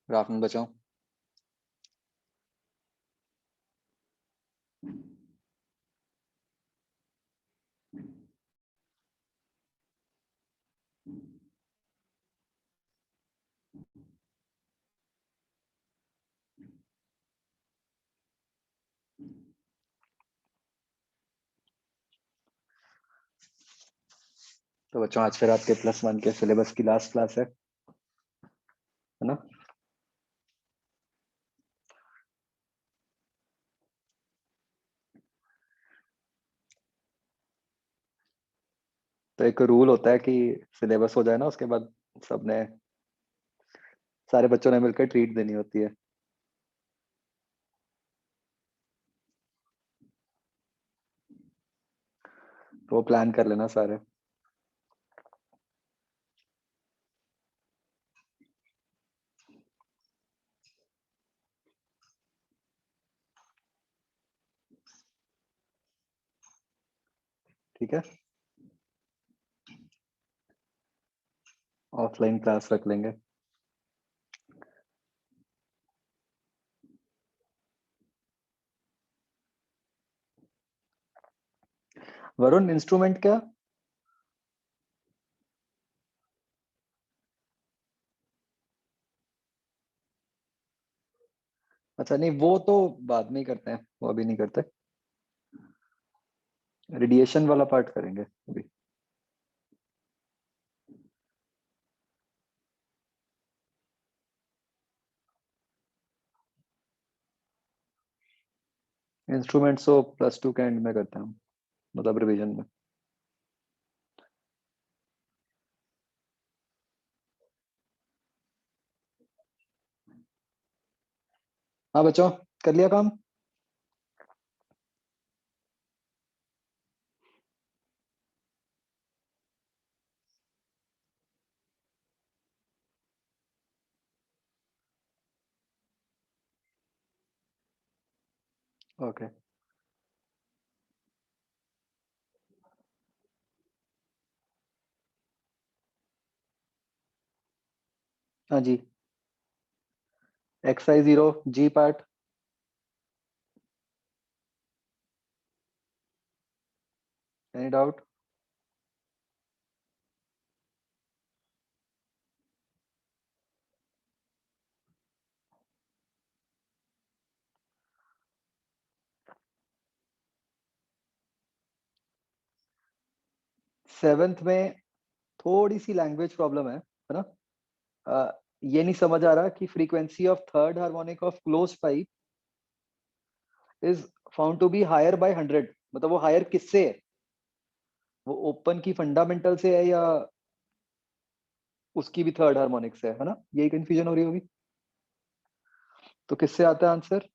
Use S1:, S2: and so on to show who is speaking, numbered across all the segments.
S1: राफ्टन बचाओ। तो बच्चों आज फिर आपके +1 के सिलेबस की लास्ट क्लास है ना। तो एक रूल होता है कि सिलेबस हो जाए ना, उसके बाद सबने सारे बच्चों ने मिलकर ट्रीट देनी होती है। तो वो प्लान कर लेना सारे। ठीक है, ऑफलाइन क्लास रख लेंगे। वरुण इंस्ट्रूमेंट क्या? अच्छा नहीं, वो तो बाद में ही करते हैं, वो अभी नहीं करते। रेडिएशन वाला पार्ट करेंगे अभी। इंस्ट्रूमेंट्स तो +2 के एंड में करते हैं हम, मतलब रिवीजन में। हाँ बच्चों, कर लिया काम? ओके। हाँ जी। XI0 जी पार्ट। Any doubt? सेवेंथ में थोड़ी सी लैंग्वेज प्रॉब्लम है ना। ये नहीं समझ आ रहा कि frequency of third harmonic of close pipe is found to be higher by 100, मतलब वो हायर किससे है? वो ओपन की फंडामेंटल से है या उसकी भी थर्ड हार्मोनिक से है ना? यही कंफ्यूजन हो रही होगी। तो किससे आता है आंसर?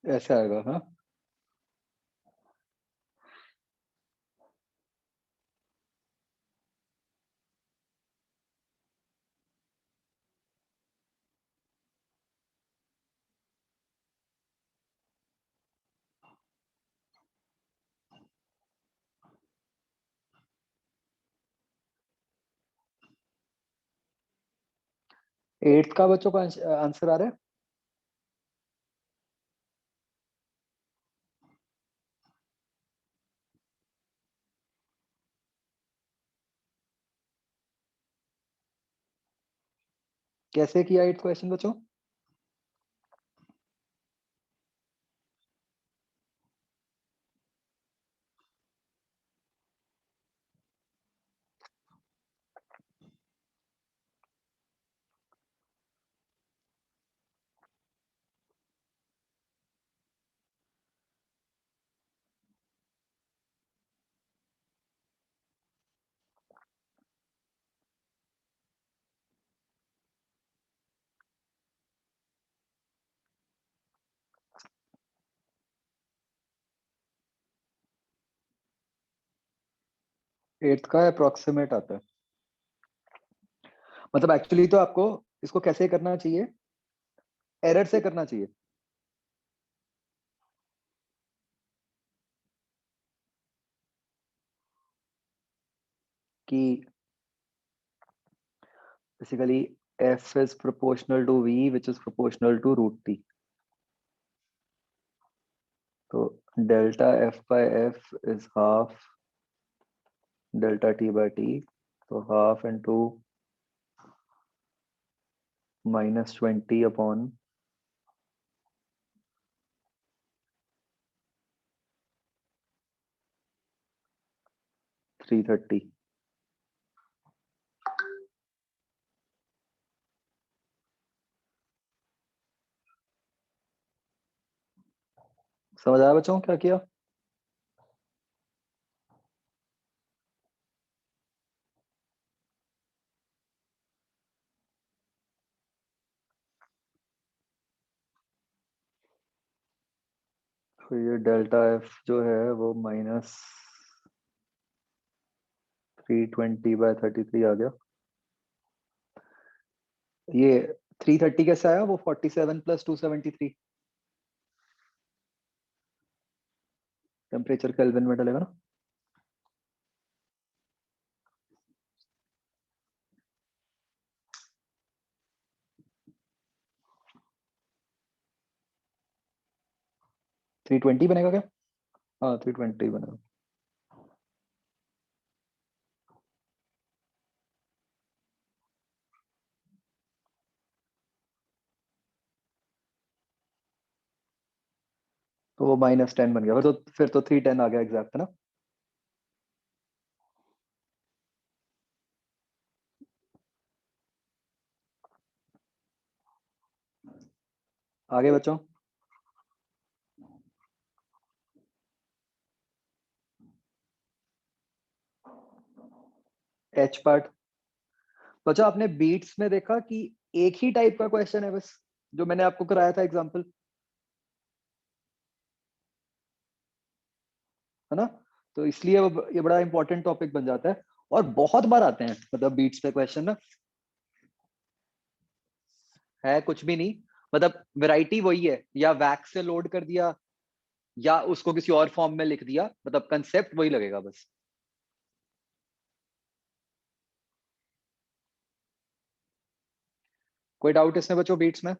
S1: ऐसे आएगा हाँ। 8th का बच्चों का आंसर आ रहा है। कैसे किया 8th क्वेश्चन बच्चों? एट्थ का अप्रोक्सीमेट आता है। मतलब एक्चुअली तो आपको इसको कैसे करना चाहिए, एरर से करना चाहिए। कि basically f is proportional to v which is proportional to root t। तो delta f by f is half delta t by t, तो हाफ इंटू -20 अपॉन 330। समझ आया बच्चों क्या किया? तो ये डेल्टा f जो है वो -320/33 आ गया। ये 330 कैसे आया? वो 47 + 273 टेम्परेचर केल्विन में डलेगा ना। 320 बनेगा क्या? हाँ 320 बनेगा। तो वो -10 बन गया, फिर तो 310 आ गया एग्जैक्ट है ना। आगे बच्चों, एच पार्ट। बच्चों आपने बीट्स में देखा कि एक ही टाइप का क्वेश्चन है बस, जो मैंने आपको कराया था एग्जाम्पल, है ना। तो इसलिए ये बड़ा इंपॉर्टेंट टॉपिक बन जाता है, और बहुत बार आते हैं मतलब बीट्स पे क्वेश्चन ना। है कुछ भी नहीं, मतलब वैरायटी वही है, या वैक्स से लोड कर दिया या उसको किसी और फॉर्म में लिख दिया, मतलब कंसेप्ट वही लगेगा बस। कोई डाउट इसमें बच्चों बीट्स में?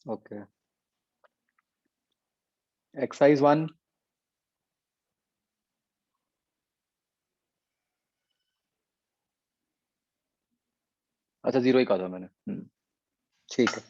S1: Okay, exercise 1। अच्छा 0 ही कहा था मैंने। ठीक है।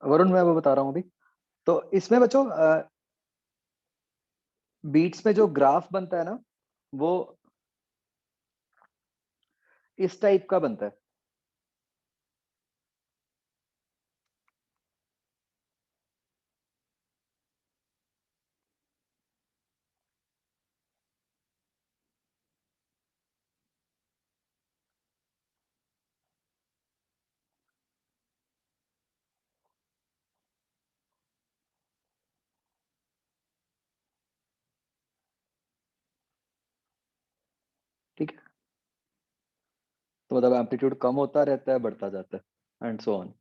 S1: वरुण मैं वो बता रहा हूँ अभी। तो इसमें बच्चों बीट्स में जो ग्राफ बनता है ना, वो इस टाइप का बनता है। ठीक है, तो मतलब एम्पलीट्यूड कम होता रहता है, बढ़ता जाता है, एंड सो ऑन।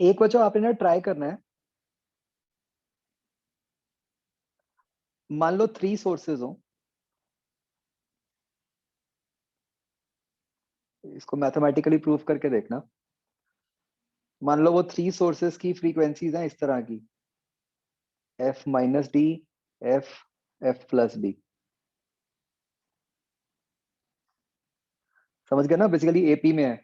S1: एक बच्चों आपने ना ट्राई करना है, मान लो 3 सोर्सेज हो, इसको मैथमेटिकली प्रूफ करके देखना। मान लो वो 3 सोर्सेज की फ्रीक्वेंसीज हैं इस तरह की, F minus D, F, F plus D. समझ गए ना, बेसिकली एपी में है।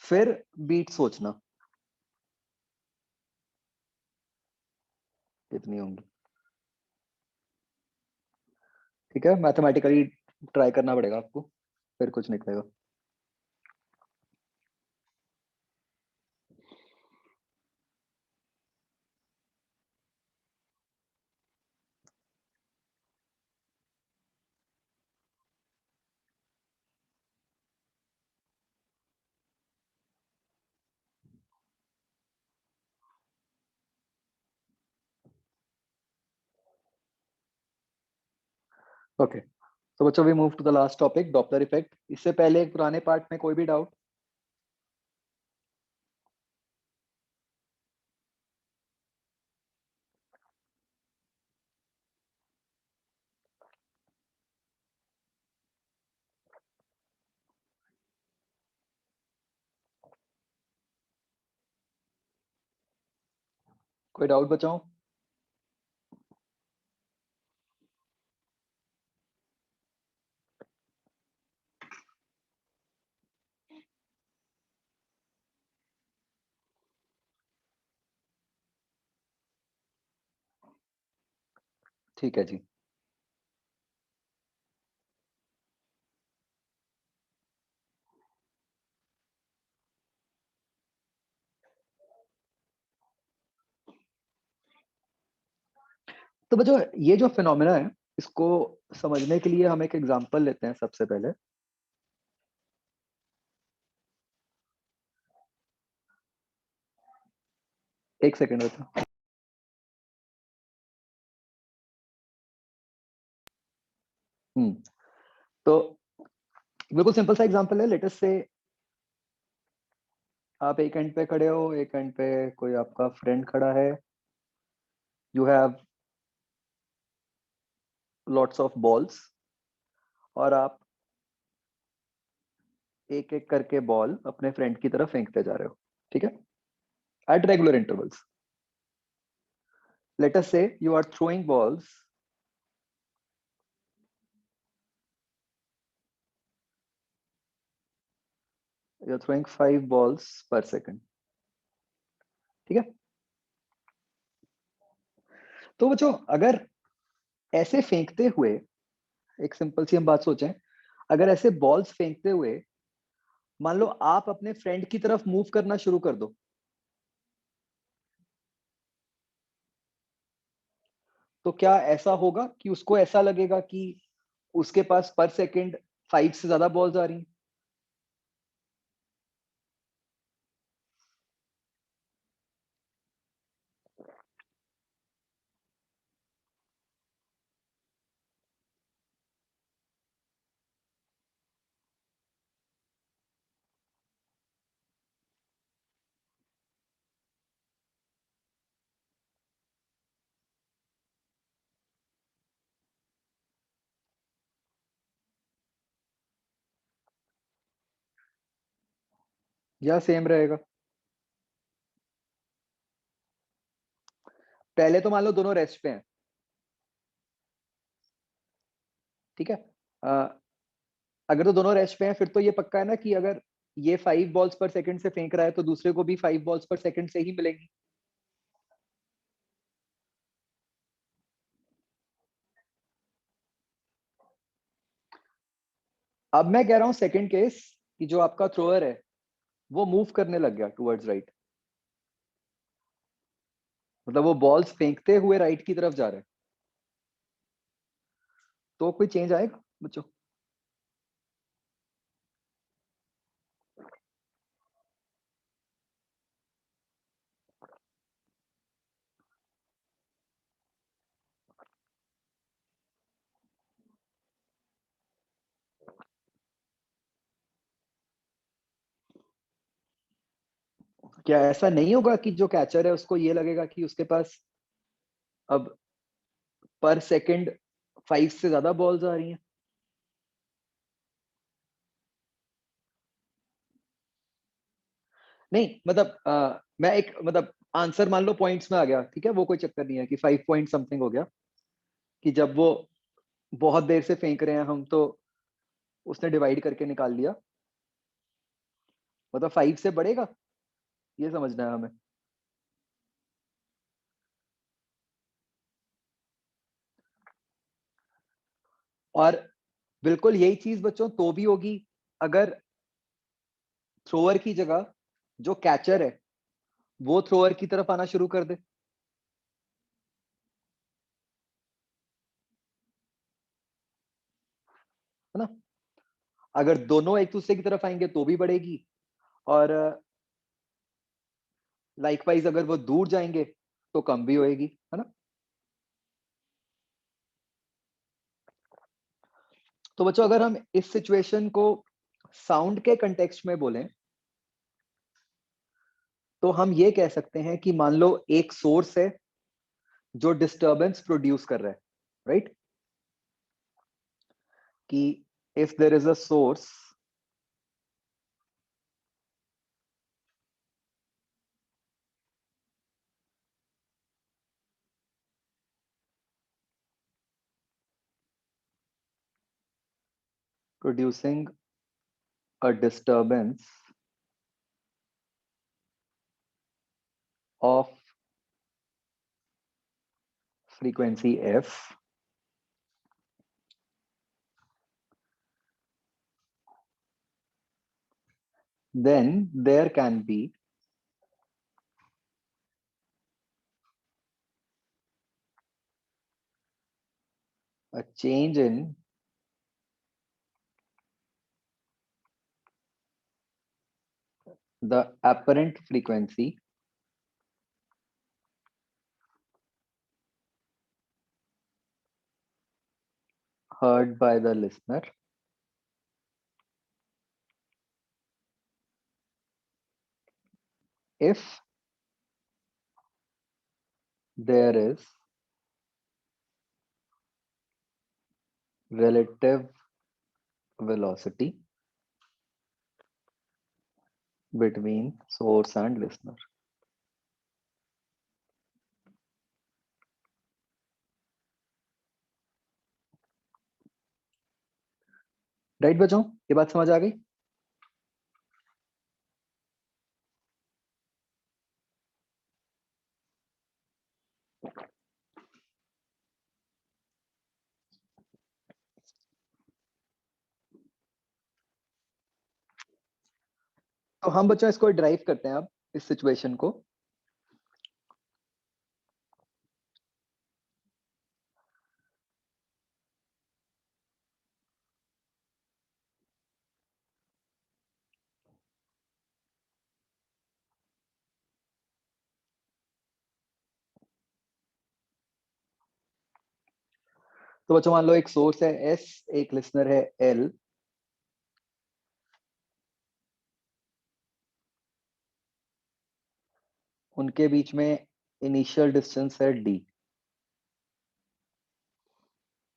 S1: फिर बीट सोचना कितनी होंगी। ठीक है, मैथमेटिकली ट्राई करना पड़ेगा आपको, फिर कुछ निकलेगा। ओके, तो बच्चों we move to the last topic, Doppler effect. इससे पहले एक पुराने पार्ट में कोई भी डाउट? कोई डाउट बचाओ? ठीक है जी। तो बच्चों ये जो फिनोमेना है, इसको समझने के लिए हम एक एग्जांपल लेते हैं सबसे पहले। एक सेकेंड बच्चों। हम्म, तो बिल्कुल सिंपल सा एग्जांपल है। लेटेस्ट से आप एक एंड पे खड़े हो, एक एंड पे कोई आपका फ्रेंड खड़ा है। You have lots of balls, और आप एक एक करके बॉल अपने फ्रेंड की तरफ फेंकते जा रहे हो। ठीक है, at regular intervals. Let us say you are throwing balls, you are throwing 5 balls per second. ठीक है, तो बच्चों अगर ऐसे फेंकते हुए, एक सिंपल सी हम बात सोचें, अगर ऐसे बॉल्स फेंकते हुए मान लो आप अपने फ्रेंड की तरफ मूव करना शुरू कर दो, तो क्या ऐसा होगा कि उसको ऐसा लगेगा कि उसके पास पर सेकंड 5 से ज्यादा बॉल्स आ रही हैं? या सेम रहेगा? पहले तो मान लो दोनों रेस्ट पे हैं। ठीक है, अ, अगर तो दोनों रेस्ट पे हैं, फिर तो ये पक्का है ना कि अगर ये 5 balls पर सेकंड से फेंक रहा है तो दूसरे को भी 5 balls पर सेकंड से ही मिलेंगी। अब मैं कह रहा हूं सेकंड केस, कि जो आपका थ्रोअर है वो मूव करने लग गया टुवर्ड्स राइट, मतलब वो बॉल्स फेंकते हुए राइट की तरफ जा रहे हैं, तो कोई चेंज आएगा बच्चों? क्या ऐसा नहीं होगा कि जो कैचर है उसको ये लगेगा कि उसके पास अब पर सेकंड 5 से ज्यादा बॉल्स आ रही हैं? नहीं मतलब मैं एक मतलब आंसर मान लो पॉइंट्स में आ गया, ठीक है, वो कोई चक्कर नहीं है कि 5 पॉइंट समथिंग हो गया, कि जब वो बहुत देर से फेंक रहे हैं हम तो उसने डिवाइड करके निकाल लिया, मतलब 5 से बढ़ेगा, ये समझना है हमें। और बिल्कुल यही चीज बच्चों तो भी होगी अगर थ्रोअर की जगह जो कैचर है वो थ्रोअर की तरफ आना शुरू कर दे, है ना। अगर दोनों एक दूसरे की तरफ आएंगे तो भी बढ़ेगी, और लाइकवाइज अगर वो दूर जाएंगे तो कम भी होएगी, है ना। तो बच्चों अगर हम इस सिचुएशन को साउंड के कंटेक्स्ट में बोलें तो हम ये कह सकते हैं कि मान लो एक सोर्स है जो डिस्टरबेंस प्रोड्यूस कर रहा है, राइट, कि if there is a source producing a disturbance of frequency f, then there can be a change in the apparent frequency heard by the listener if there is relative velocity between source and listener। Right बच्चों, ये बात समझ आ गई। तो हम बच्चों इसको drive करते हैं अब इस सिचुएशन को। तो बच्चों मान लो एक सोर्स है एस, एक लिसनर है एल, उनके बीच में इनिशियल डिस्टेंस है डी,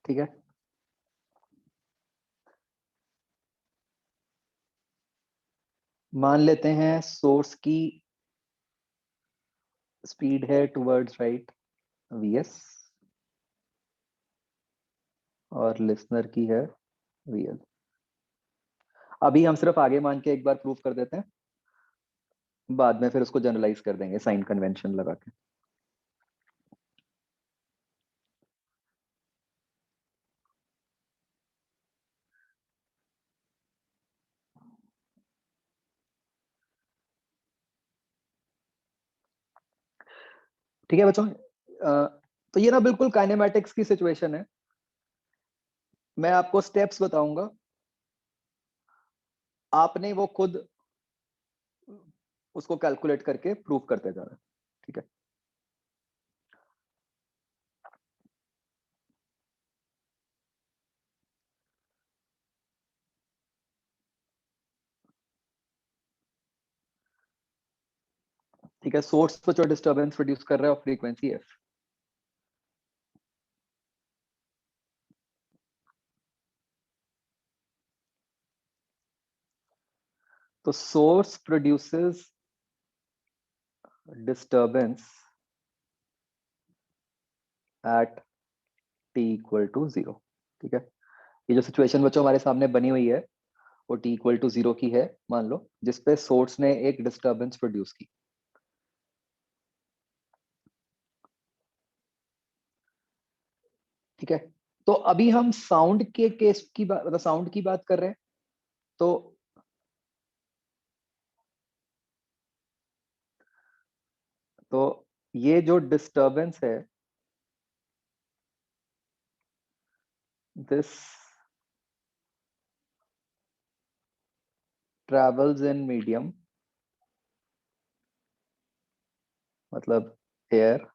S1: ठीक है। मान लेते हैं सोर्स की स्पीड है टुवर्ड्स राइट वीएस और लिसनर की है वीएल। अभी हम सिर्फ आगे मान के एक बार प्रूफ कर देते हैं, बाद में फिर उसको जनरलाइज कर देंगे साइन कन्वेंशन लगा के। ठीक है बच्चों, तो ये ना बिल्कुल काइनेमैटिक्स की सिचुएशन है। मैं आपको स्टेप्स बताऊंगा, आपने वो खुद उसको कैलकुलेट करके प्रूव करते जाना, ठीक है। ठीक है, सोर्स पर जो डिस्टरबेंस प्रोड्यूस कर रहा है फ्रीक्वेंसी एफ। तो source produces disturbance at t equal to zero. ठीक है, ये जो सिचुएशन बच्चों हमारे सामने बनी हुई है वो टी इक्वल टू जीरो की है, मान लो, जिसपे सोर्स ने एक डिस्टरबेंस प्रोड्यूस की। ठीक है, तो अभी हम साउंड के केस की बात, मतलब साउंड की बात कर रहे हैं। तो तो ये जो डिस्टरबेंस है, दिस ट्रेवल्स इन मीडियम, मतलब air,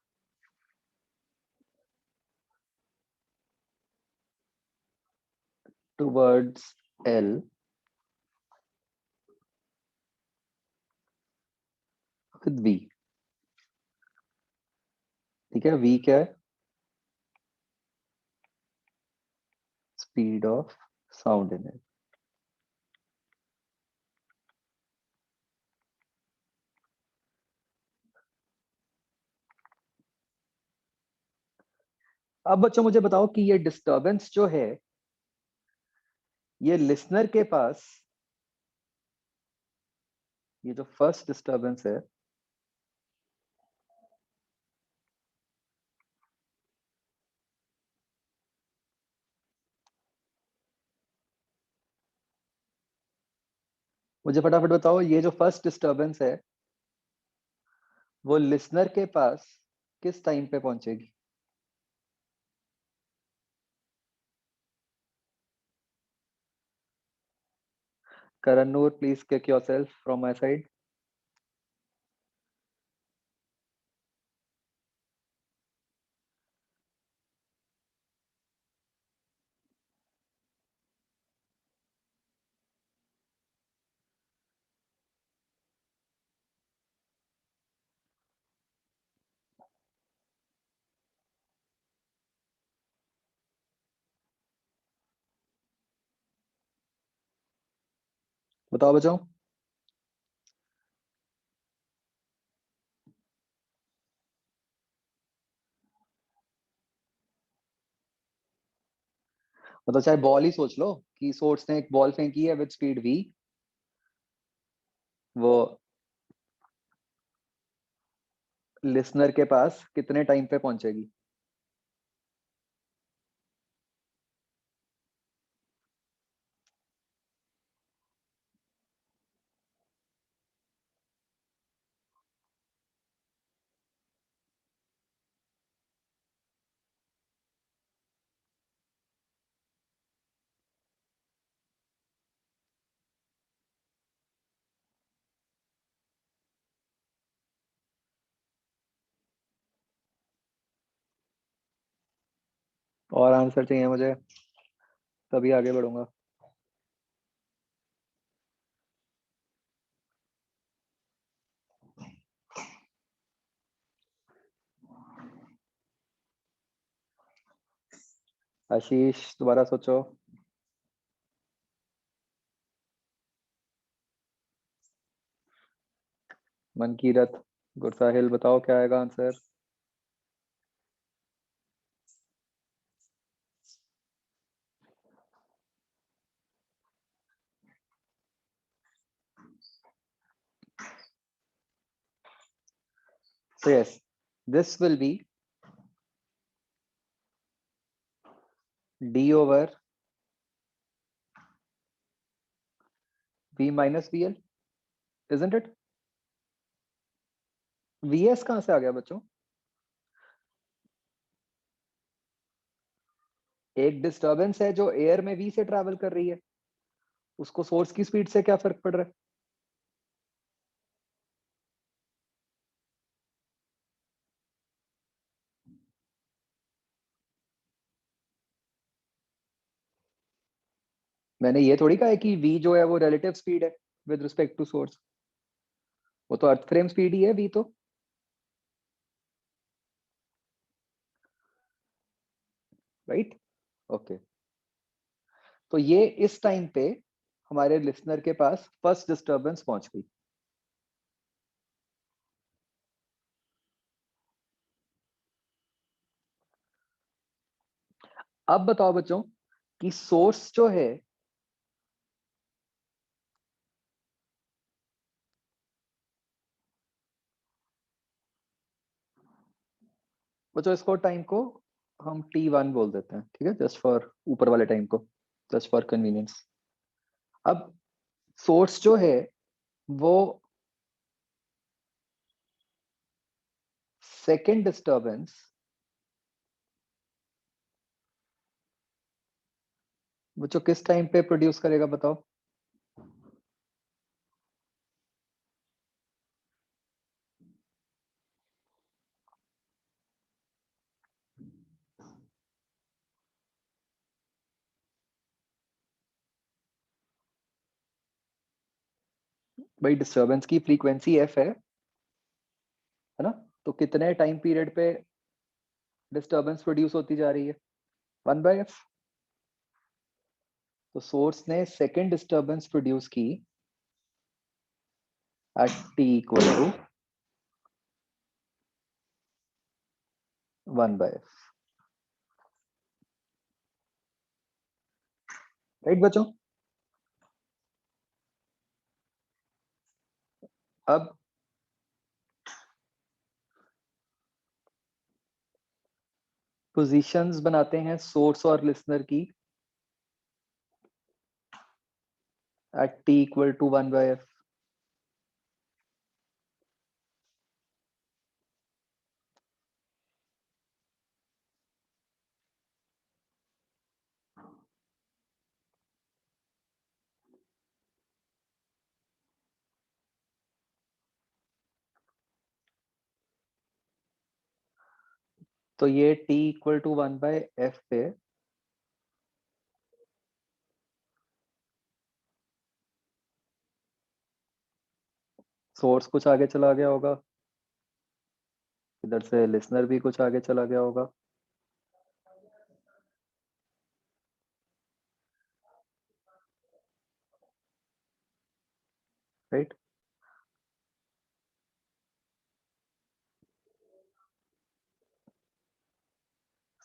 S1: towards l with v. ठीक है, वी क्या है? Speed of sound in air. अब बच्चों मुझे बताओ कि ये डिस्टरबेंस जो है, ये लिसनर के पास, ये जो फर्स्ट डिस्टरबेंस है, मुझे फटाफट बताओ, ये जो फर्स्ट डिस्टरबेंस है वो लिसनर के पास किस टाइम पे पहुंचेगी? Karanur, please kick yourself from my side. बताओ बच्चों। मतलब चाहे बॉल ही सोच लो कि सोर्स ने एक बॉल फेंकी है विद स्पीड वी, वो लिसनर के पास कितने टाइम पे पहुंचेगी? और आंसर चाहिए मुझे, तभी आगे बढ़ूंगा। आशीष दोबारा सोचो। मनकीरत, गुरसाहिल, बताओ क्या आएगा answer? So yes, this will be d over v minus vl, isn't it? vs कहां से आ गया बच्चों? एक डिस्टरबेंस है जो एयर में v से ट्रैवल कर रही है, उसको सोर्स की स्पीड से क्या फर्क पड़ रहा है? मैंने ये थोड़ी कहा है कि v जो है वो रिलेटिव स्पीड है विद रिस्पेक्ट टू सोर्स। वो तो अर्थ फ्रेम स्पीड ही है v तो। ओके, तो ये इस टाइम पे हमारे लिसनर के पास फर्स्ट डिस्टरबेंस पहुंच गई। अब बताओ बच्चों कि सोर्स जो है बच्चों, इसको टाइम को हम T1 बोल देते हैं, ठीक है, जस्ट फॉर ऊपर वाले टाइम को, जस्ट फॉर कन्वीनियंस। अब सोर्स जो है वो सेकेंड डिस्टरबेंस बच्चों किस टाइम पे प्रोड्यूस करेगा बताओ? भाई डिस्टरबेंस की फ्रीक्वेंसी एफ है ना? तो कितने टाइम पीरियड पे डिस्टरबेंस प्रोड्यूस होती जा रही है? 1/f। तो सोर्स ने सेकेंड डिस्टरबेंस प्रोड्यूस की at t equal to 1/f। Right बच्चों? अब पोजीशंस बनाते हैं सोर्स और लिसनर की at t equal to 1/f। तो ये t इक्वल टू 1/f पे सोर्स कुछ आगे चला गया होगा, इधर से लिसनर भी कुछ आगे चला गया होगा। राइट?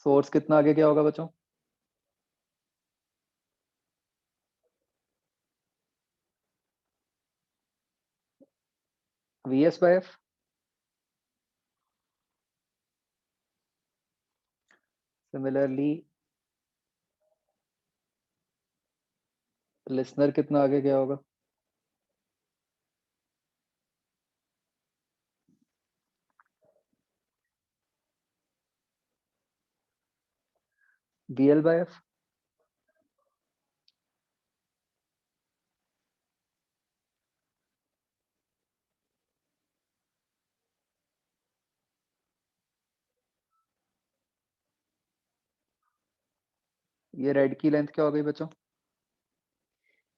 S1: सोर्स कितना आगे गया होगा बच्चों? vs/f। सिमिलरली लिसनर कितना आगे गया होगा? vl/f। ये रेड की लेंथ क्या हो गई बच्चों?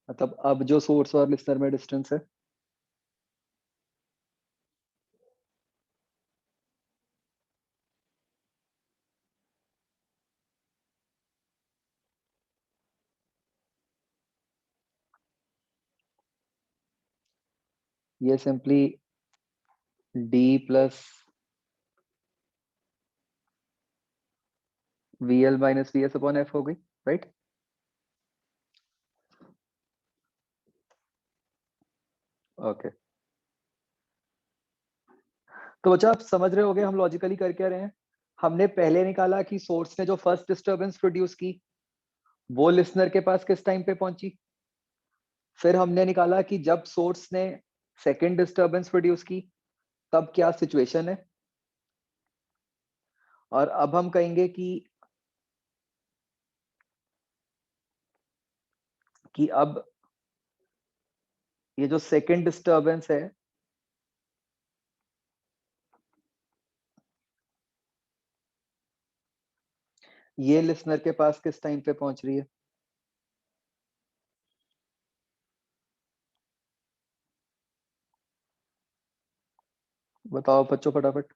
S1: मतलब अब जो सोर्स और लिसनर में डिस्टेंस है। ये simply d plus vl minus vs/f हो गई। राइट? ओके, तो बच्चा आप समझ रहे होगे हम लॉजिकली कर क्या रहे हैं। हमने पहले निकाला कि सोर्स ने जो फर्स्ट डिस्टरबेंस प्रोड्यूस की वो लिसनर के पास किस टाइम पे पहुंची। फिर हमने निकाला कि जब सोर्स ने सेकेंड डिस्टरबेंस प्रोड्यूस की तब क्या सिचुएशन है। और अब हम कहेंगे कि अब ये जो सेकेंड डिस्टरबेंस है ये लिसनर के पास किस टाइम पे पहुंच रही है? बताओ बच्चों फटाफट।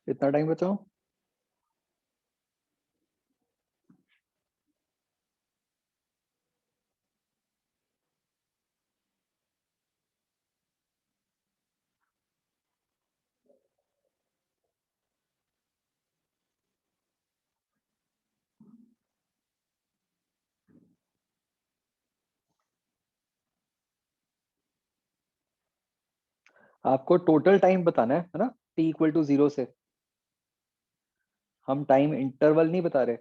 S1: इतना टाइम बचाओ। आपको टोटल टाइम बताना है ना, टी इक्वल टू 0 से। हम टाइम इंटरवल नहीं बता रहे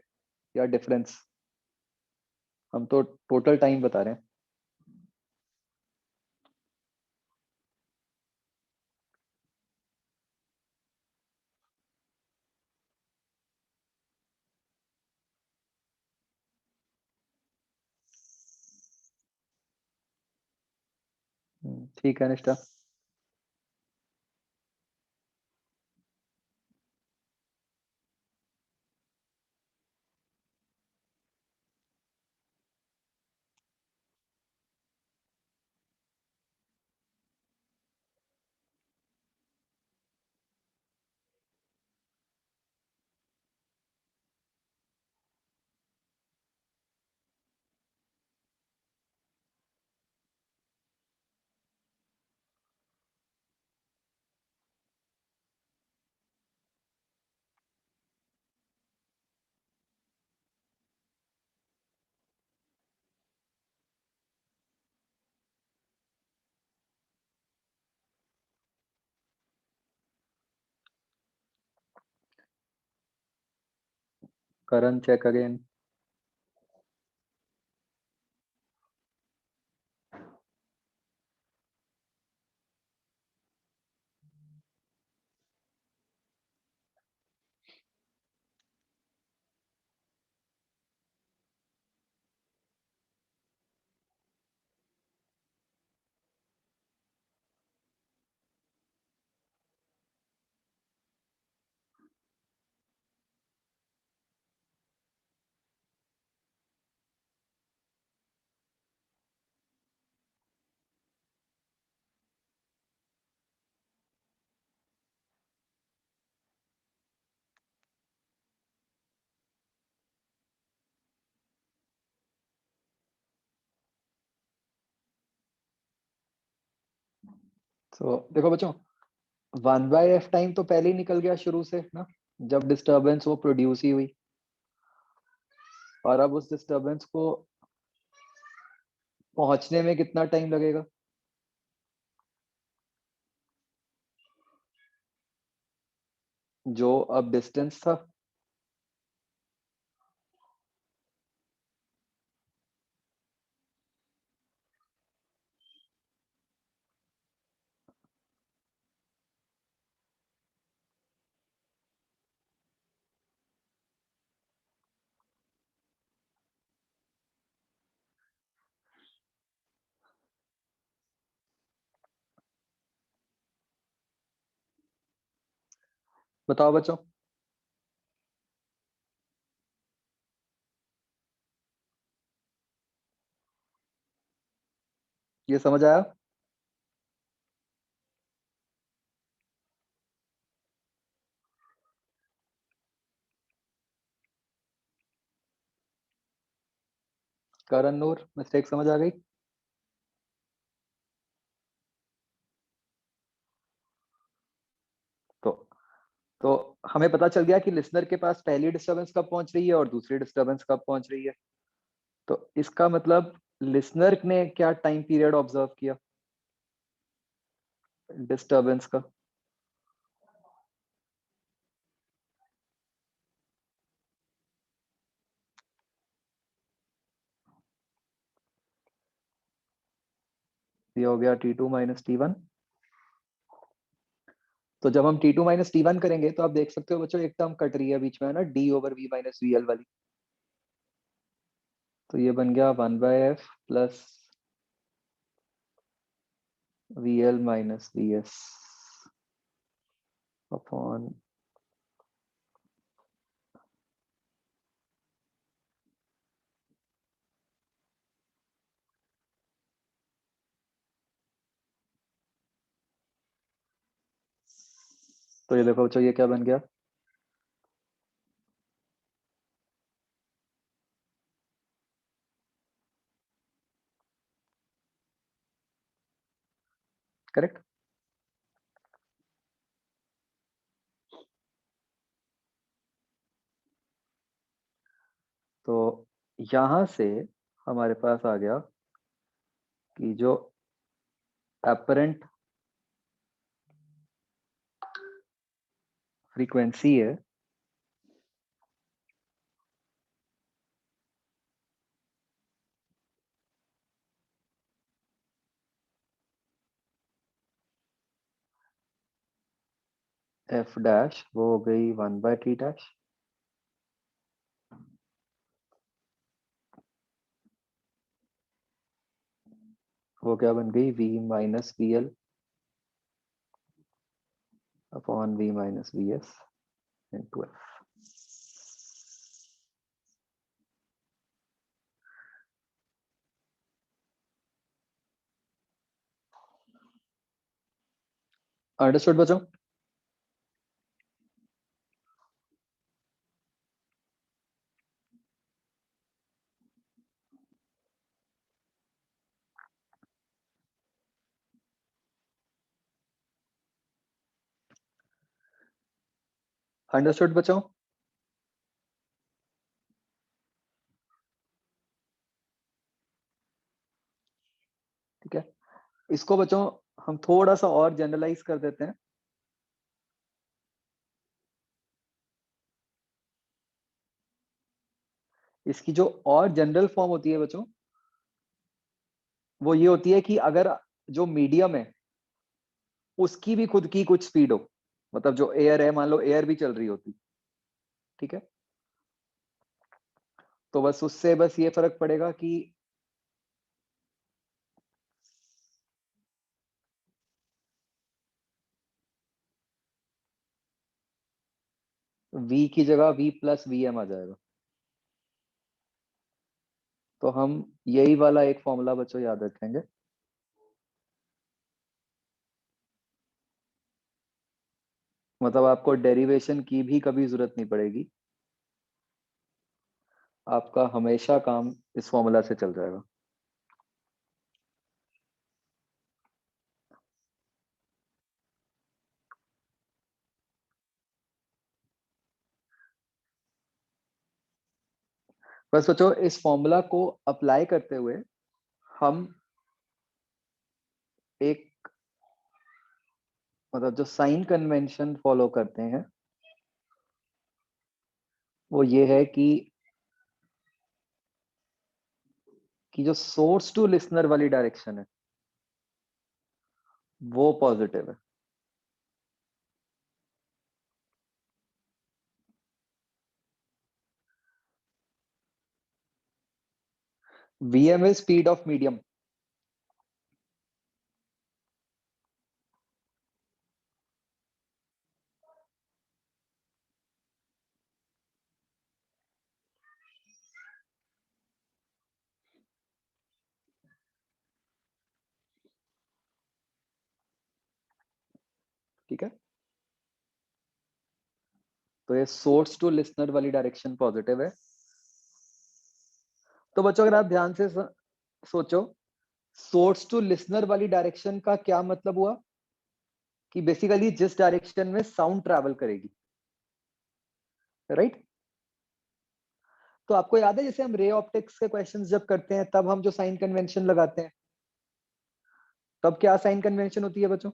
S1: या डिफरेंस, हम तो टोटल टाइम बता रहे हैं। ठीक है निष्ठा। करण चेक अगेन। तो देखो बच्चों, 1/f टाइम तो पहले ही निकल गया शुरू से ना, जब डिस्टरबेंस वो प्रोड्यूस ही हुई। और अब उस डिस्टरबेंस को पहुंचने में कितना टाइम लगेगा? जो अब डिस्टेंस था। बताओ बच्चों। ये समझ आया? करण नूर, मिस्टेक समझ आ गई? तो तो हमें पता चल गया कि लिसनर के पास पहली डिस्टरबेंस कब पहुंच रही है और दूसरी डिस्टरबेंस कब पहुंच रही है। तो इसका मतलब लिसनर ने क्या टाइम पीरियड ऑब्जर्व किया डिस्टरबेंस का? ये हो गया T2 - T1। तो जब हम T2 - T1 करेंगे तो आप देख सकते हो बच्चों, एक टर्म कट रही है बीच में, है ना, D/V - VL वाली। तो ये बन गया 1/f plus VL - VS upon. तो ये देखो बच्चों, ये क्या बन गया? करेक्ट। तो यहां से हमारे पास आ गया कि जो एपरेंट फ्रीक्वेंसी है एफ डैश, वो हो गई 1/t डैश। वो क्या बन गई? V - VL upon V - VS into F. Understood बच्चों? अंडरस्टूड बच्चों? ठीक है, इसको बच्चों हम थोड़ा सा और जनरलाइज कर देते हैं। इसकी जो और जनरल फॉर्म होती है बच्चों, वो ये होती है कि अगर जो मीडियम है उसकी भी खुद की कुछ स्पीड हो, मतलब जो एयर है, मान लो एयर भी चल रही होती, ठीक है, तो बस उससे बस ये फर्क पड़ेगा कि v की जगह V+Vm आ जाएगा। तो हम यही वाला एक फॉर्मूला बच्चों याद रखेंगे। मतलब आपको डेरिवेशन की भी कभी जरूरत नहीं पड़ेगी, आपका हमेशा काम इस फॉर्मूला से चल जाएगा। बस बच्चों इस फॉर्मूला को अप्लाई करते हुए हम एक, मतलब जो साइन कन्वेंशन फॉलो करते हैं वो ये है कि जो सोर्स टू लिसनर वाली डायरेक्शन है वो पॉजिटिव है। Vm is speed of medium. ठीक है, तो ये सोर्स टू लिसनर वाली डायरेक्शन पॉजिटिव है। तो बच्चों अगर आप ध्यान से सोचो, सोर्स टू लिसनर वाली डायरेक्शन का क्या मतलब हुआ? कि बेसिकली जिस डायरेक्शन में साउंड ट्रैवल करेगी, राइट? तो आपको याद है जैसे हम रे ऑप्टिक्स के क्वेश्चंस जब करते हैं तब हम जो साइन कन्वेंशन लगाते हैं, तब क्या साइन कन्वेंशन होती है बच्चों?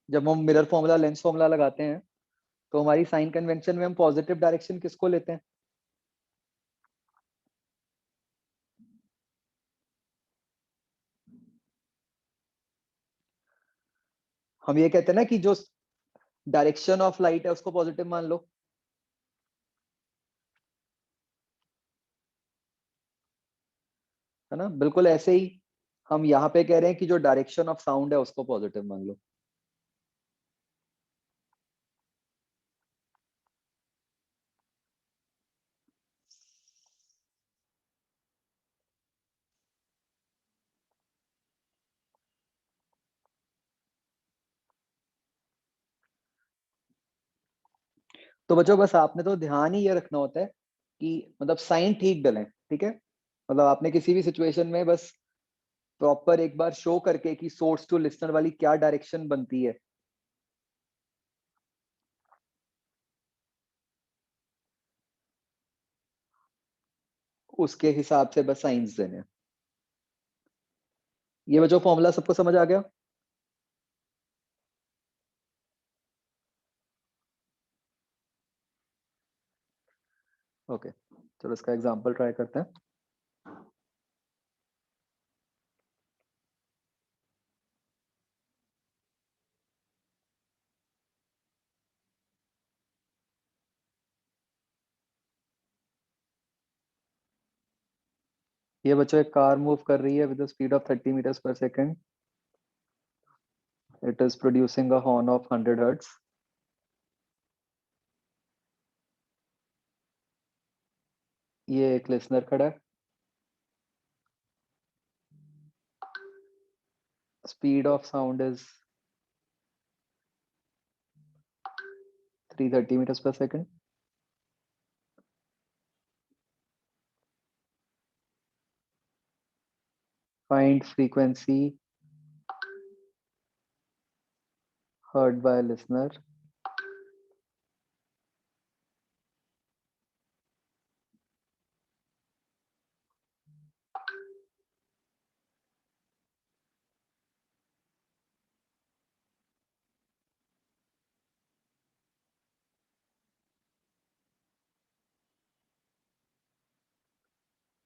S1: जब हम मिरर फॉर्मूला, लेंस फॉर्मूला लगाते हैं तो हमारी साइन कन्वेंशन में हम पॉजिटिव डायरेक्शन किसको लेते हैं? हम ये कहते हैं ना कि जो डायरेक्शन ऑफ लाइट है उसको पॉजिटिव मान लो, है ना? बिल्कुल ऐसे ही हम यहाँ पे कह रहे हैं कि जो डायरेक्शन ऑफ साउंड है उसको पॉजिटिव मान लो। तो बच्चों बस आपने तो ध्यान ही ये रखना होता है कि मतलब साइन ठीक डलें, ठीक है। मतलब आपने किसी भी सिचुएशन में बस प्रॉपर एक बार शो करके कि सोर्स टू लिसनर वाली क्या डायरेक्शन बनती है, उसके हिसाब से बस साइंस देने हैं। ये बच्चों फॉर्मूला सबको समझ आ गया? ओके, चलो इसका एग्जांपल ट्राई करते हैं। ये बच्चों एक कार मूव कर रही है विद स्पीड ऑफ 30 मीटर्स पर second. It is producing a horn of 100 hertz. ये एक लिसनर खड़ा है। Speed of sound is 330 metres पर second. Find frequency heard by a listener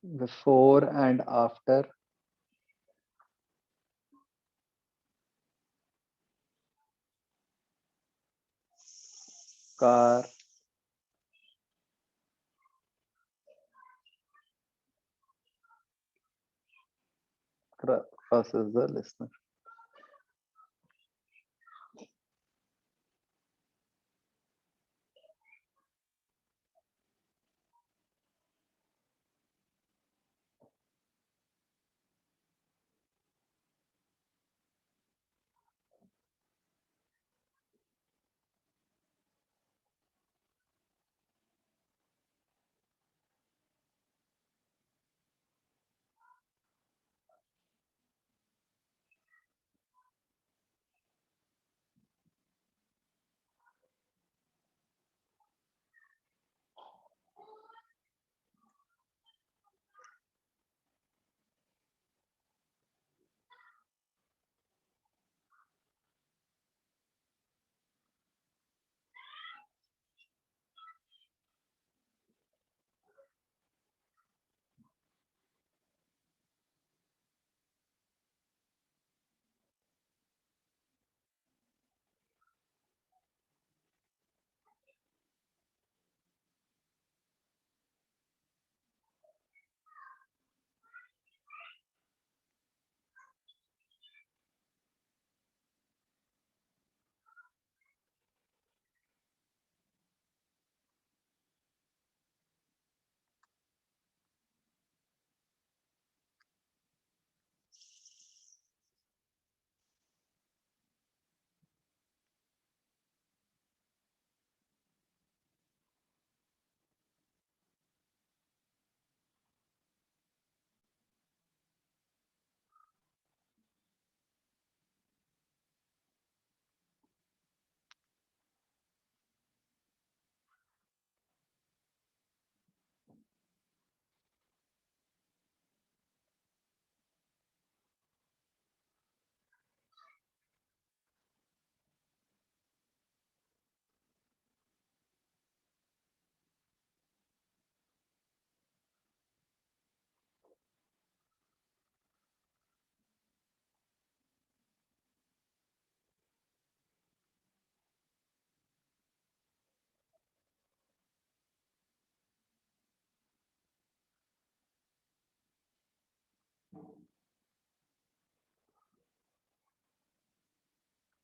S1: before and after car crosses the listener.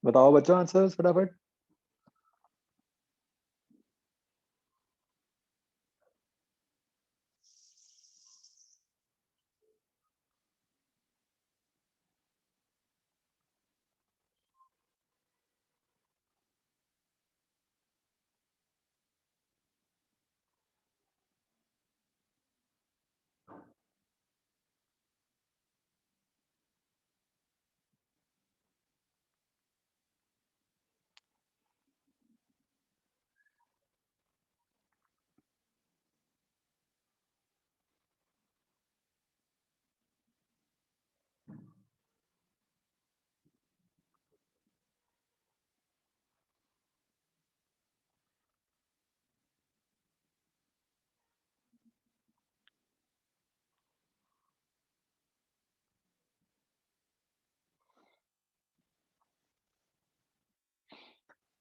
S1: बताओ बच्चों answer फटाफट।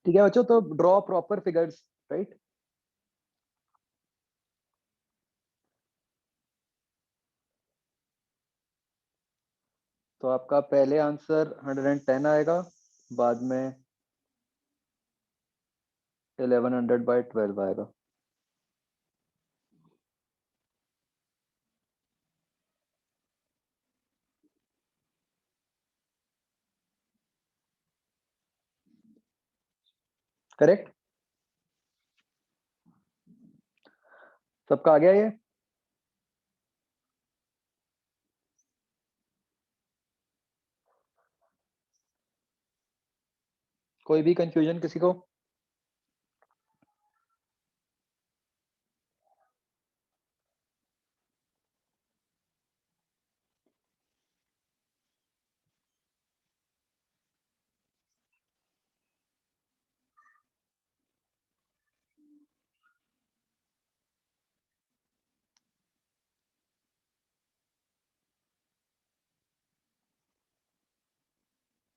S1: ठीक है बच्चों, तो ड्रॉ प्रॉपर फिगर्स, राइट। तो आपका पहले आंसर 110 आएगा, बाद में 1100/12 आएगा। करेक्ट, सबका आ गया ये? कोई भी कंफ्यूजन किसी को?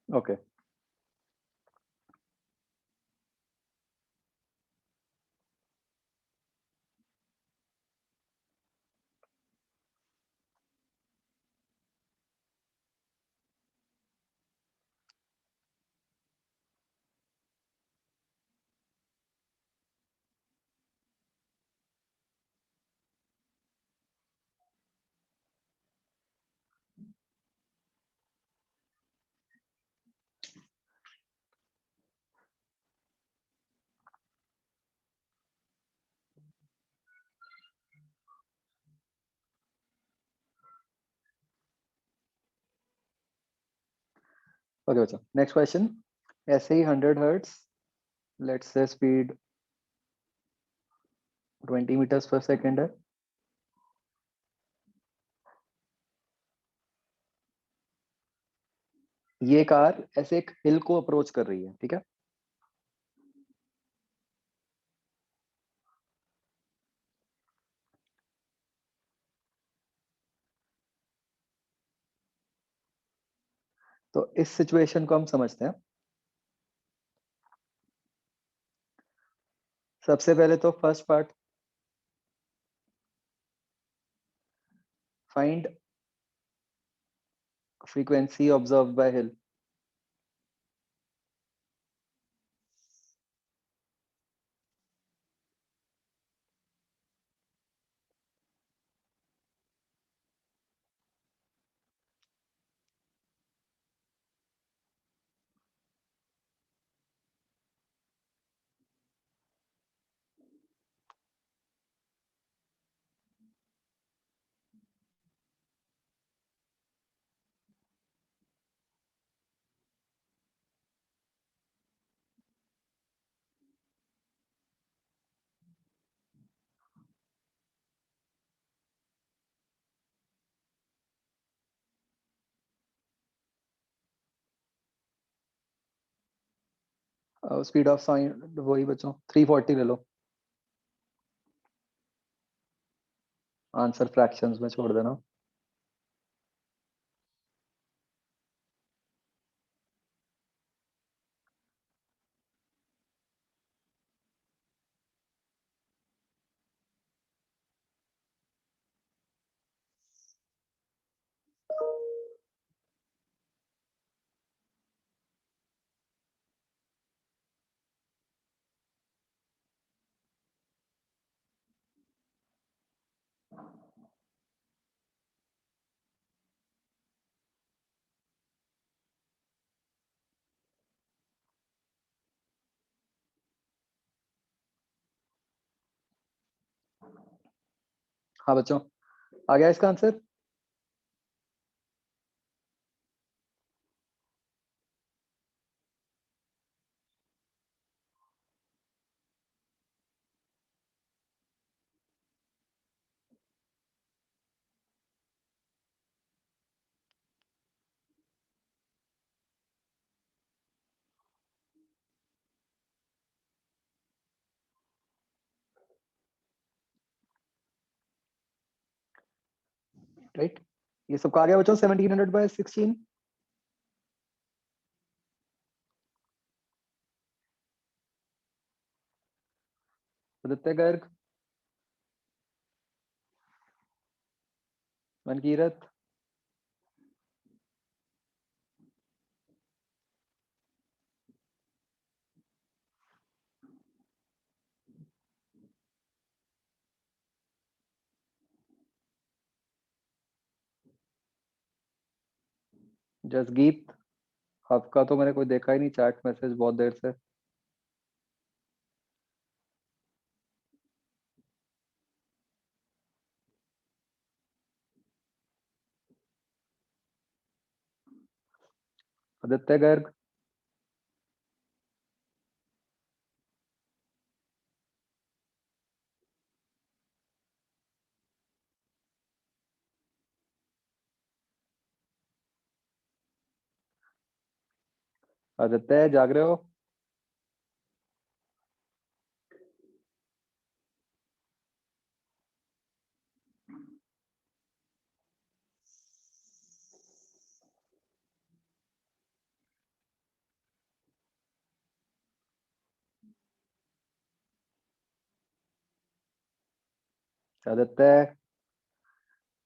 S1: ओके, ओके बच्चों, नेक्स्ट क्वेश्चन। ऐसे ही 100 hertz, let's say speed 20 metres पर सेकेंड है। ये कार ऐसे एक हिल को अप्रोच कर रही है, ठीक है। तो इस सिचुएशन को हम समझते हैं। सबसे पहले तो first part, find frequency observe by hill. Speed of sound वही बच्चों 340 ले लो, आंसर फ्रैक्शंस में छोड़ देना। हाँ बच्चों, आ गया इसका आंसर। राइट, ये सबका आ गया बच्चों 1700/16। आदित्य गर्ग, मनकीरत, जसगीत। आपका तो मैंने कोई देखा ही नहीं चैट मैसेज बहुत देर से। आदित्य गर्ग, आदित्य जाग रहे हो? आदित्य,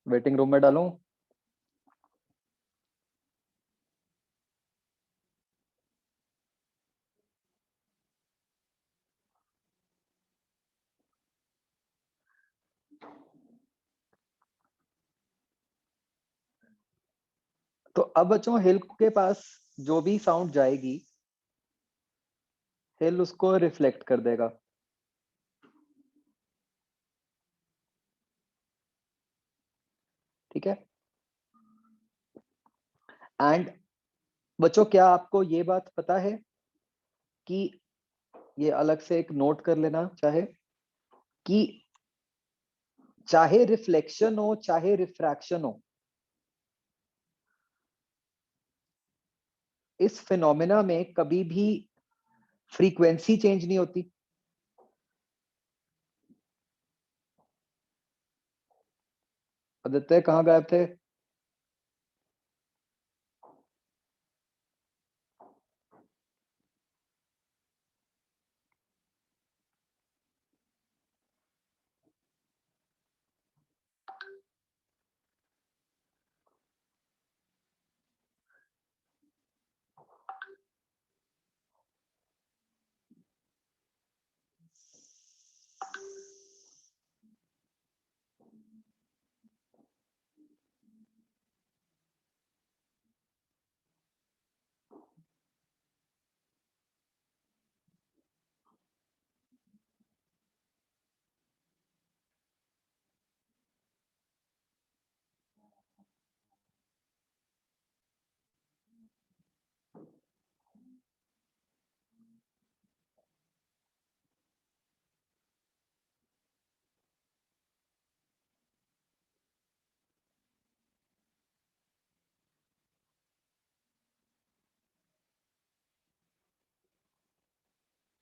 S1: वेटिंग रूम में डालूं? तो अब बच्चों हिल के पास जो भी साउंड जाएगी, हिल उसको रिफ्लेक्ट कर देगा। ठीक है। एंड बच्चों, क्या आपको ये बात पता है कि ये अलग से एक नोट कर लेना चाहे कि चाहे रिफ्लेक्शन हो चाहे रिफ्रैक्शन हो, इस फिनोमेना में कभी भी फ्रीक्वेंसी चेंज नहीं होती। आदित्य कहाँ गायब थे?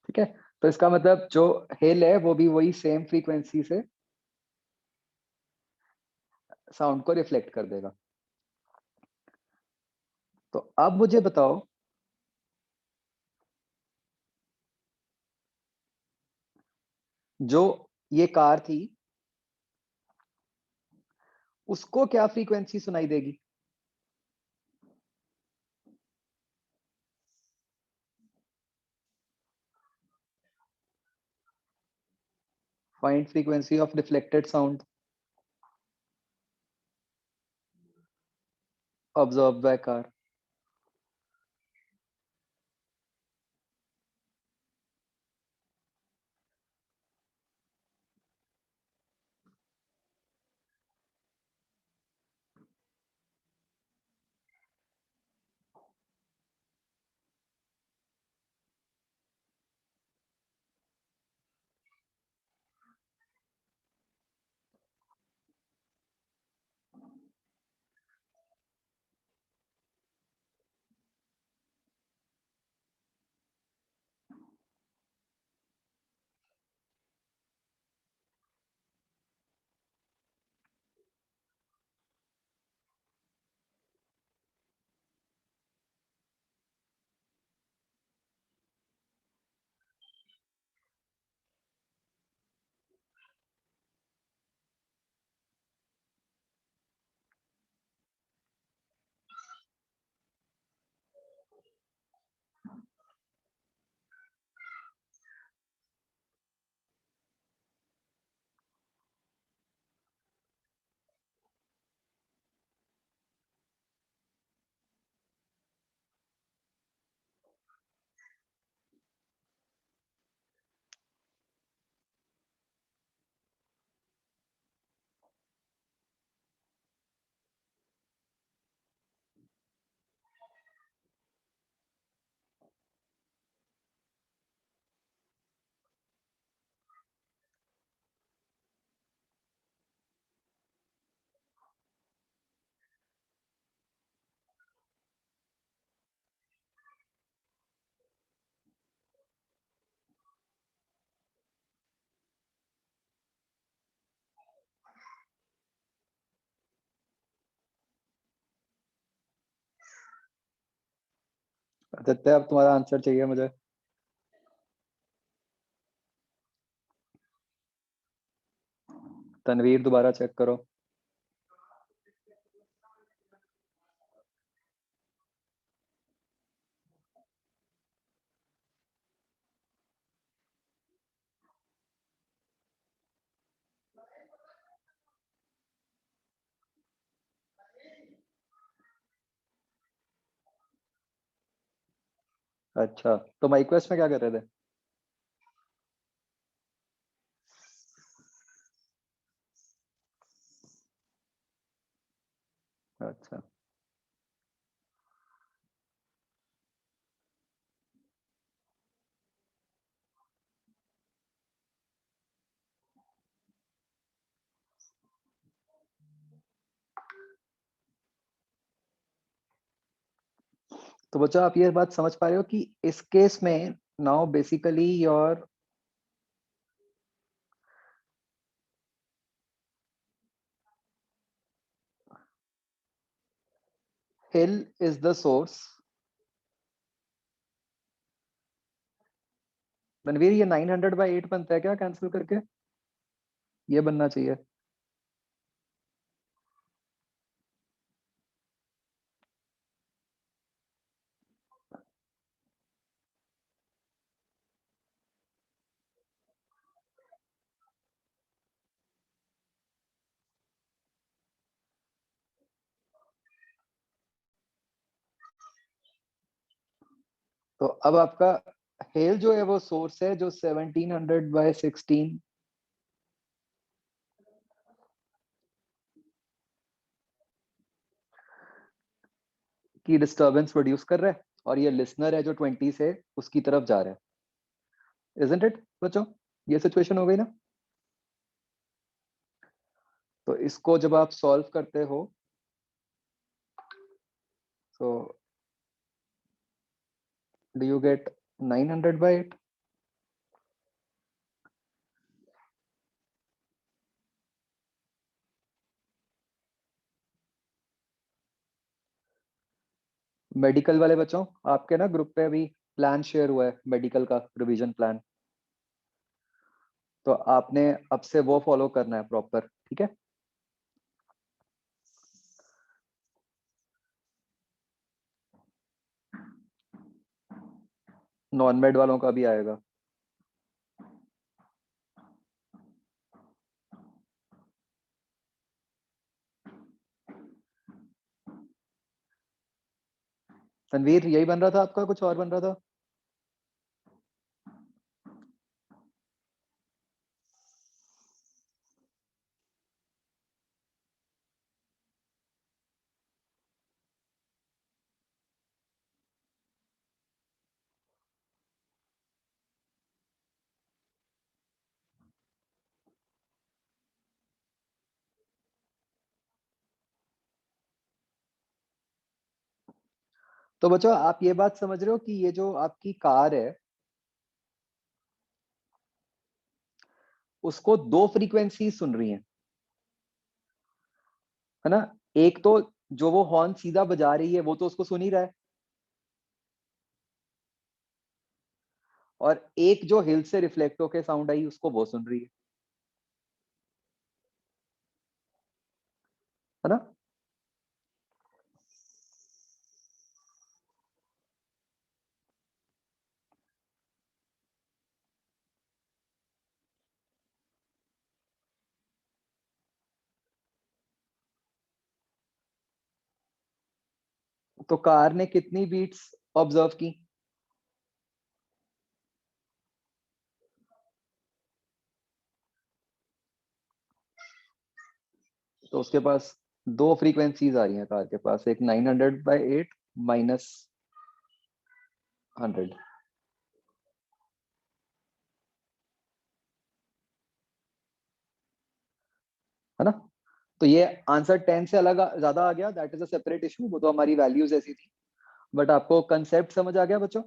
S1: ठीक है। तो इसका मतलब जो हिल है वो भी वही सेम फ्रीक्वेंसी से साउंड को रिफ्लेक्ट कर देगा। तो अब मुझे बताओ, जो ये कार थी उसको क्या फ्रीक्वेंसी सुनाई देगी? Find frequency of reflected sound observe by car. Aditya अब तुम्हारा आंसर चाहिए मुझे। तनवीर दोबारा चेक करो। अच्छा, तो माई क्वेस्ट में क्या कर रहे थे? अच्छा, तो बच्चों आप ये बात समझ पा रहे हो कि इस केस में now basically your hill is the source. Ranveer ये 900/8 बनता है क्या कैंसिल करके? ये बनना चाहिए। तो अब आपका हेल जो है वो सोर्स है जो 1700/16 की डिस्टरबेंस प्रोड्यूस कर रहा है, और ये लिसनर है जो 20 से उसकी तरफ जा रहा है। इजंट इट बच्चों? ये सिचुएशन हो गई ना? तो इसको जब आप सॉल्व करते हो तो डू यू गेट 900/8? मेडिकल वाले बच्चों, आपके ना ग्रुप पे अभी प्लान शेयर हुआ है मेडिकल का रिवीजन प्लान। तो आपने अब से वो फॉलो करना है प्रॉपर, ठीक है? नॉन मेड वालों का भी आएगा। तनवीर यही बन रहा था आपका, कुछ और बन रहा था? तो बच्चों आप ये बात समझ रहे हो कि ये जो आपकी कार है उसको दो फ्रीक्वेंसी सुन रही है ना? एक तो जो वो हॉर्न सीधा बजा रही है वो तो उसको सुन ही रहा है, और एक जो हिल से रिफ्लेक्ट होके साउंड आई उसको वो सुन रही है ना? तो कार ने कितनी बीट्स ऑब्जर्व की? तो उसके पास दो फ्रीक्वेंसीज आ रही हैं कार के पास, एक 900/8 -100, है ना? तो ये आंसर 10 से अलग ज्यादा आ गया, that is a separate issue, वो तो हमारी वैल्यूज ऐसी थी। बट आपको कंसेप्ट समझ आ गया बच्चों?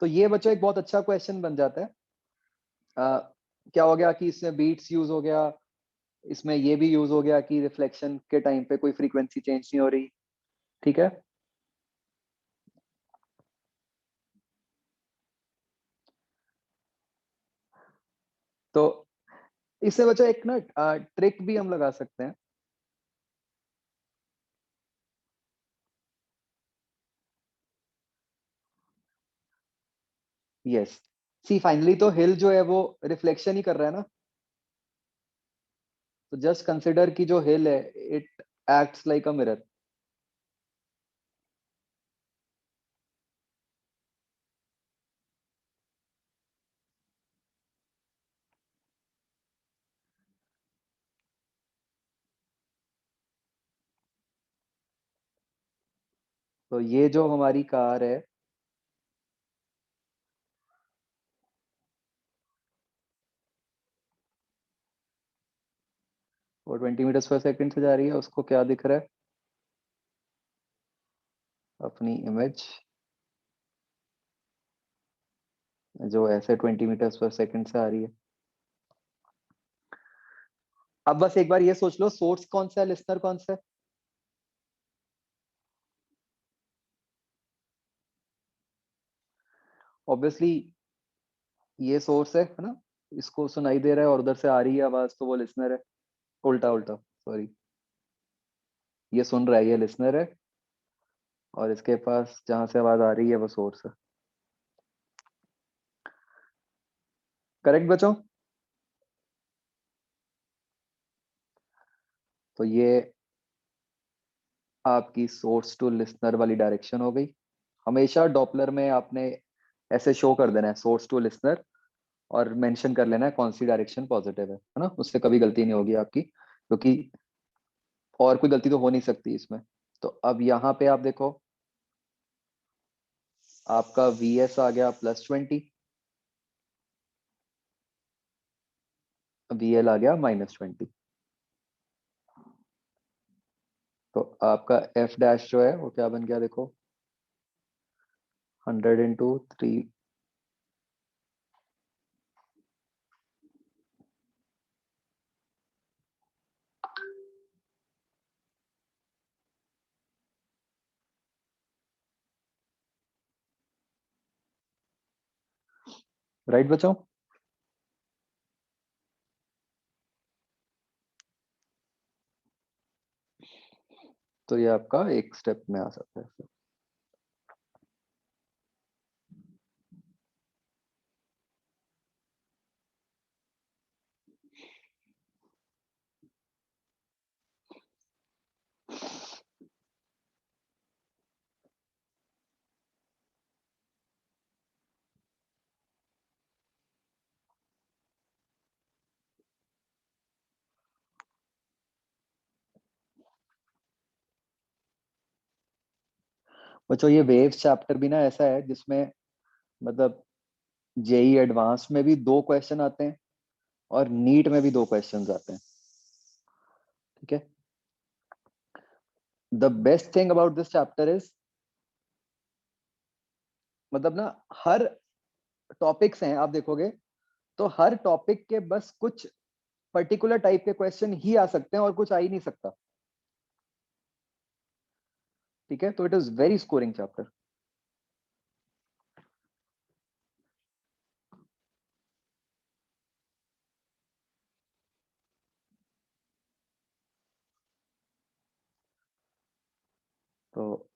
S1: तो ये बच्चों एक बहुत अच्छा क्वेश्चन बन जाता है। क्या हो गया कि इसमें बीट्स यूज हो गया, इसमें ये भी यूज हो गया कि रिफ्लेक्शन के टाइम पे कोई फ्रीक्वेंसी चेंज नहीं हो रही। ठीक है, तो इससे बच्चों एक ना ट्रिक भी हम लगा सकते हैं। यस, सी फाइनली तो हिल जो है वो रिफ्लेक्शन ही कर रहा है ना। तो जस्ट कंसिडर कि जो हिल है it acts like a mirror. तो ये जो हमारी कार है, वो 20 मीटर पर सेकंड से जा रही है, उसको क्या दिख रहा है? अपनी इमेज जो ऐसे 20 मीटर पर सेकंड से आ रही है। अब बस एक बार ये सोच लो, सोर्स कौन सा है, लिसनर कौन सा है? ऑब्वियसली ये सोर्स है ना। इसको सुनाई दे रहा है और उधर से आ रही है आवाज, तो वो लिसनर है। उल्टा उल्टा, सॉरी। ये सुन रहा है, ये लिसनर है, और इसके पास जहां से आवाज आ रही है वो सोर्स है। करेक्ट बच्चों? तो ये आपकी सोर्स टू लिसनर वाली डायरेक्शन हो गई। हमेशा डॉपलर में आपने ऐसे शो कर देना है, सोर्स टू लिसनर, और मेंशन कर लेना है कौन सी डायरेक्शन पॉजिटिव है ना। उससे कभी गलती नहीं होगी आपकी, क्योंकि और कोई गलती तो हो नहीं सकती इसमें। तो अब यहाँ पे आप देखो, आपका VS आ गया +20, VL आ गया -20। तो आपका F डैश जो है वो क्या बन गया देखो, 100 × 3। राइट बच्चों? तो ये आपका एक स्टेप में आ सकता है। बच्चों ये वेव्स चैप्टर भी ना ऐसा है जिसमें मतलब जेई एडवांस में भी 2 क्वेश्चन आते हैं और नीट में भी 2 क्वेश्चन आते हैं। ठीक है, the best thing about this chapter is, मतलब ना हर टॉपिक्स हैं आप देखोगे, तो हर टॉपिक के बस कुछ पर्टिकुलर टाइप के क्वेश्चन ही आ सकते हैं और कुछ आ ही नहीं सकता। ठीक है, तो it is very scoring chapter. तो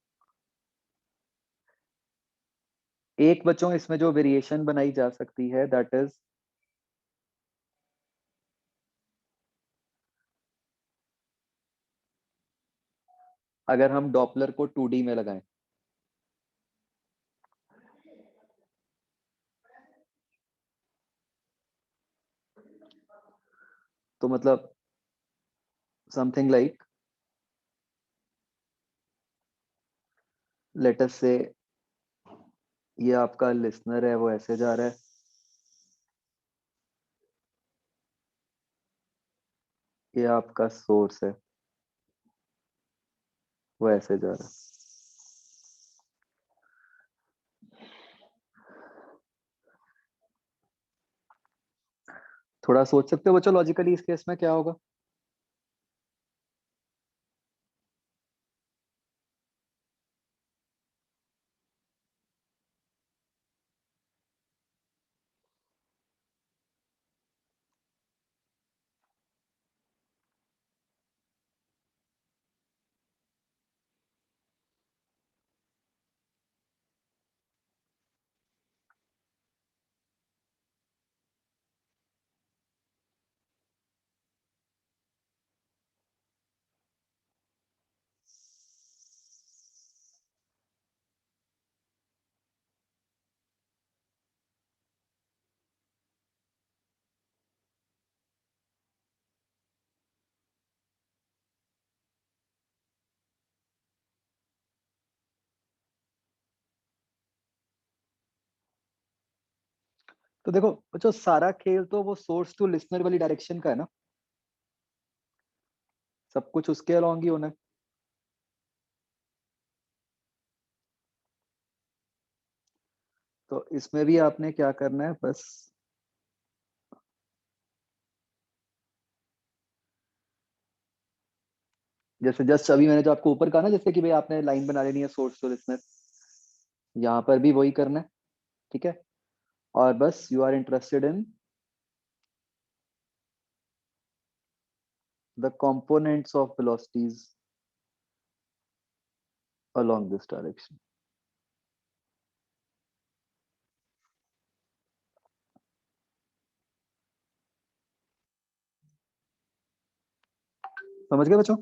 S1: एक बच्चों इसमें जो वेरिएशन बनाई जा सकती है दैट इज, अगर हम डॉपलर को 2D में लगाएं, तो मतलब समथिंग लाइक, लेट अस से ये आपका लिसनर है वो ऐसे जा रहा है, ये आपका सोर्स है वो ऐसे जा रहा है। थोड़ा सोच सकते हो बच्चों लॉजिकली इस केस में क्या होगा? तो देखो बच्चों, सारा खेल तो वो सोर्स टू लिसनर वाली डायरेक्शन का है ना, सब कुछ उसके अलॉन्ग ही होना है। तो इसमें भी आपने क्या करना है, बस जैसे जस्ट अभी मैंने जो आपको ऊपर कहा ना, जैसे कि भाई आपने लाइन बना लेनी है सोर्स टू लिसनर, यहाँ पर भी वही करना है। ठीक है, और बस you are interested in the components of velocities along this direction। समझ गए बच्चों?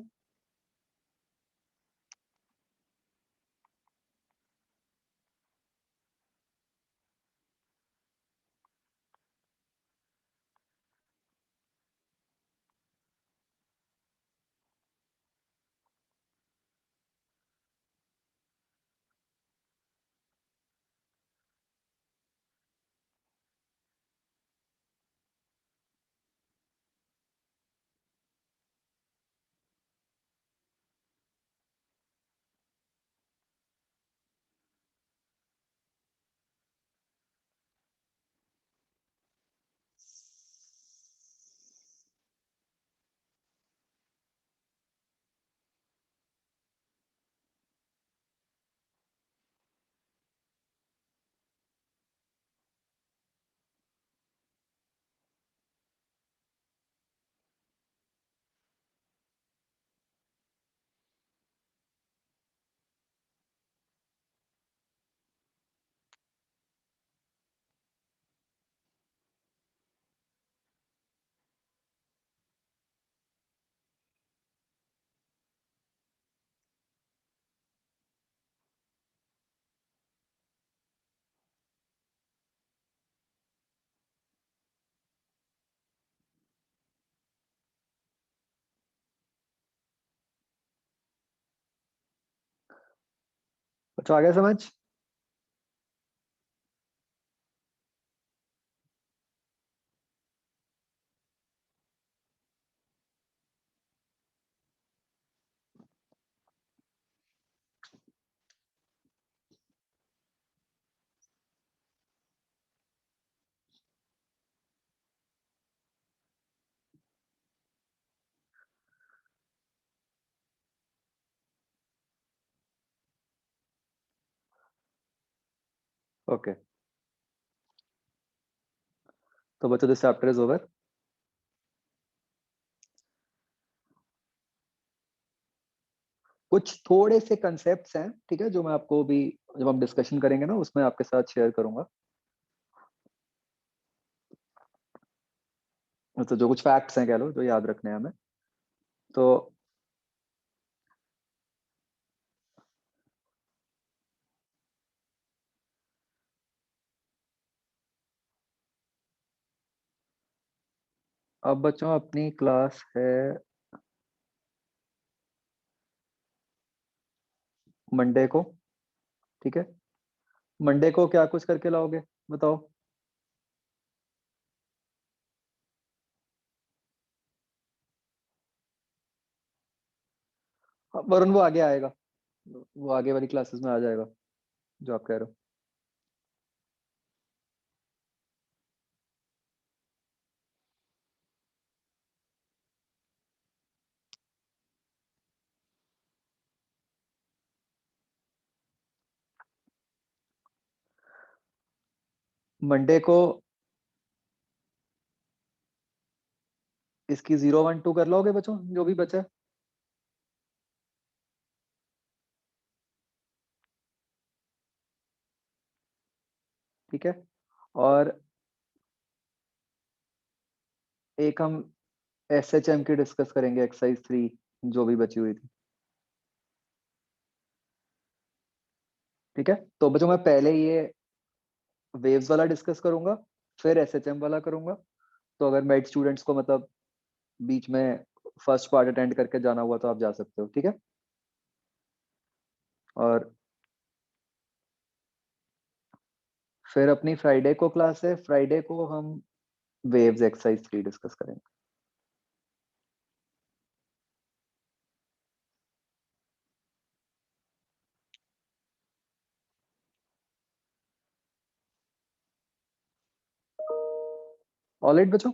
S1: बच्चों आ गया समझ? ओके, तो बच्चों दिस चैप्टर इज ओवर। कुछ थोड़े से कंसेप्ट्स हैं, ठीक है, जो मैं आपको भी जब हम डिस्कशन करेंगे ना उसमें आपके साथ शेयर करूंगा। तो जो कुछ फैक्ट्स हैं कह लो, जो याद रखने हैं हमें। तो अब बच्चों अपनी क्लास है मंडे को। ठीक है, मंडे को क्या कुछ करके लाओगे बताओ? हाँ, वरुण वो आगे आएगा, वो आगे वाली क्लासेस में आ जाएगा जो आप कह रहे हो। मंडे को इसकी 0 1 2 कर लोगे बच्चों, जो भी बचा है? ठीक है, और एक हम SHM की डिस्कस करेंगे, एक्सरसाइज 3 जो भी बची हुई थी। ठीक है, तो बच्चों मैं पहले ये वेव्स वाला डिस्कस करूंगा, फिर SHM वाला करूंगा। तो अगर मेड स्टूडेंट्स को मतलब बीच में फर्स्ट पार्ट अटेंड करके जाना हुआ तो आप जा सकते हो। ठीक है, और फिर अपनी फ्राइडे को क्लास है, फ्राइडे को हम वेव्स एक्सरसाइज 3 डिस्कस करेंगे। ऑल राइट बच्चों।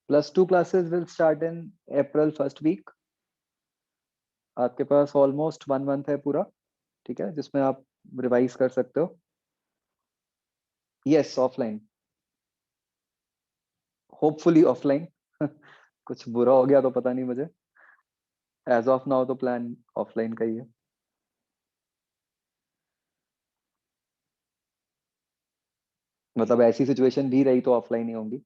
S1: +2 classes will start in April first week. आपके पास ऑलमोस्ट 1 मंथ है पूरा, ठीक है, जिसमें आप रिवाइज कर सकते हो। Yes, offline, hopefully offline. कुछ बुरा हो गया तो पता नहीं मुझे। एज ऑफ नाउ तो प्लान ऑफलाइन का ही है। मतलब ऐसी सिचुएशन भी रही तो ऑफलाइन ही होंगी।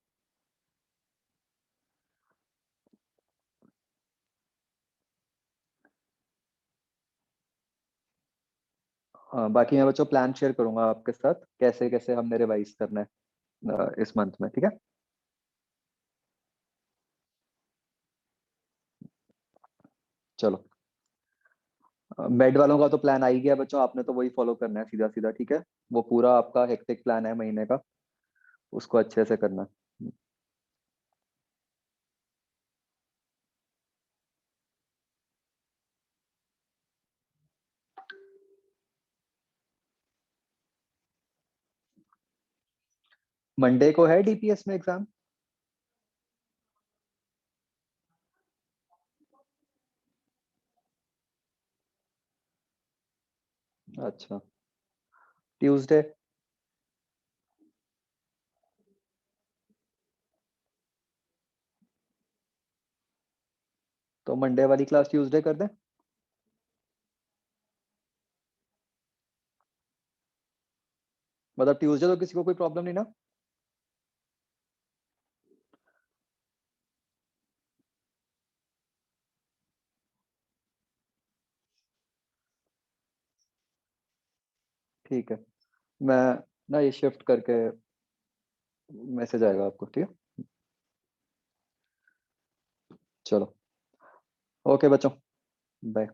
S1: हाँ, बाकी मैं बच्चों प्लान शेयर करूंगा आपके साथ, कैसे कैसे हमने रिवाइज करना है इस मंथ में, ठीक है। चलो, बेड वालों का तो प्लान आ ही गया बच्चों, आपने तो वही फॉलो करना है सीधा सीधा, ठीक है। वो पूरा आपका हेक्टिक प्लान है महीने का, उसको अच्छे से करना है। मंडे को है डीपीएस में एग्जाम। अच्छा, ट्यूसडे। तो मंडे वाली क्लास ट्यूसडे कर दें। मतलब ट्यूसडे तो किसी को कोई प्रॉब्लम नहीं ना। ठीक है, मैं ना ये शिफ्ट करके मैसेज आएगा आपको, ठीक है। चलो, ओके बच्चों, बाय।